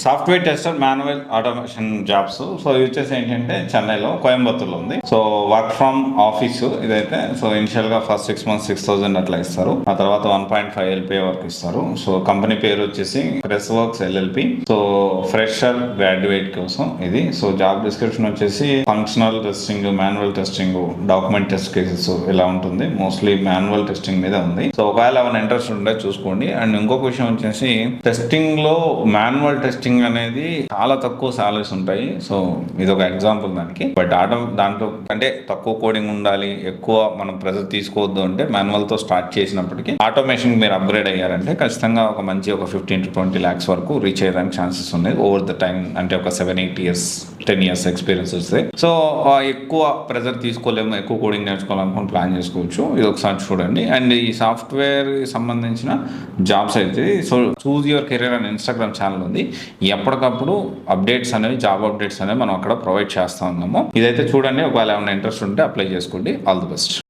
Software tester manual automation jobs. So ఇది వచ్చేసి ఏంటంటే చెన్నైలో కోయంబత్తూర్లో ఉంది. సో వర్క్ ఫ్రమ్ ఆఫీస్ ఇదైతే. సో ఇనిషియల్ గా ఫస్ట్ 6 months 6,000 అట్లా ఇస్తారు. ఆ తర్వాత 1.5 LPA వరకు ఇస్తారు. సో కంపెనీ పేరు వచ్చేసి press works LLP. So fresher graduate కోసం ఇది. సో జాబ్ డిస్క్రిప్షన్ వచ్చేసి functional testing, manual testing, document test cases ఇలా ఉంటుంది. మోస్ట్లీ మాన్యువల్ టెస్టింగ్ మీద ఉంది. సో ఒకవేళ ఏమైనా ఇంట్రెస్ట్ ఉంటే చూసుకోండి. అండ్ ఇంకొక విషయం వచ్చేసి టెస్టింగ్ లో మాన్యువల్ టెస్టింగ్ అనేది చాలా తక్కువ సాలరీస్ ఉంటాయి. సో ఇది ఒక ఎగ్జాంపుల్ దానికి. బట్ దాంట్లో అంటే తక్కువ కోడింగ్ ఉండాలి, ఎక్కువ మనం ప్రెజర్ తీసుకోవద్దు అంటే మాన్యువల్ తో స్టార్ట్ చేసినప్పటికీ ఆటోమేషన్ మీరు అప్గ్రేడ్ అయ్యారంటే ఖచ్చితంగా ఒక మంచి ఒక 15 to 20 lakhs వరకు రీచ్ అయ్యడానికి ఛాన్సెస్ ఉన్నాయి ఓవర్ ద టైం. అంటే ఒక 7-8 years 10 years ఎక్స్పీరియన్స్ వస్తే. సో ఎక్కువ ప్రెజర్ తీసుకోలేము, ఎక్కువ కోడింగ్ నేర్చుకోవాలనుకుని ప్లాన్ చేసుకోవచ్చు. ఇది ఒకసారి చూడండి. అండ్ ఈ సాఫ్ట్వేర్ సంబంధించిన జాబ్స్ అయితే సో చూజ్ యువర్ కెరీర్ అనే ఇన్స్టాగ్రామ్ ఛానల్ ఉంది. ఎప్పటికప్పుడు అప్డేట్స్ అనేవి, జాబ్ అప్డేట్స్ అనేవి మనం అక్కడ ప్రొవైడ్ చేస్తా ఉన్నాము. ఇదైతే చూడండి. ఒకవేళ ఏమైనా ఇంట్రెస్ట్ ఉంటే అప్లై చేసుకోండి. All the best.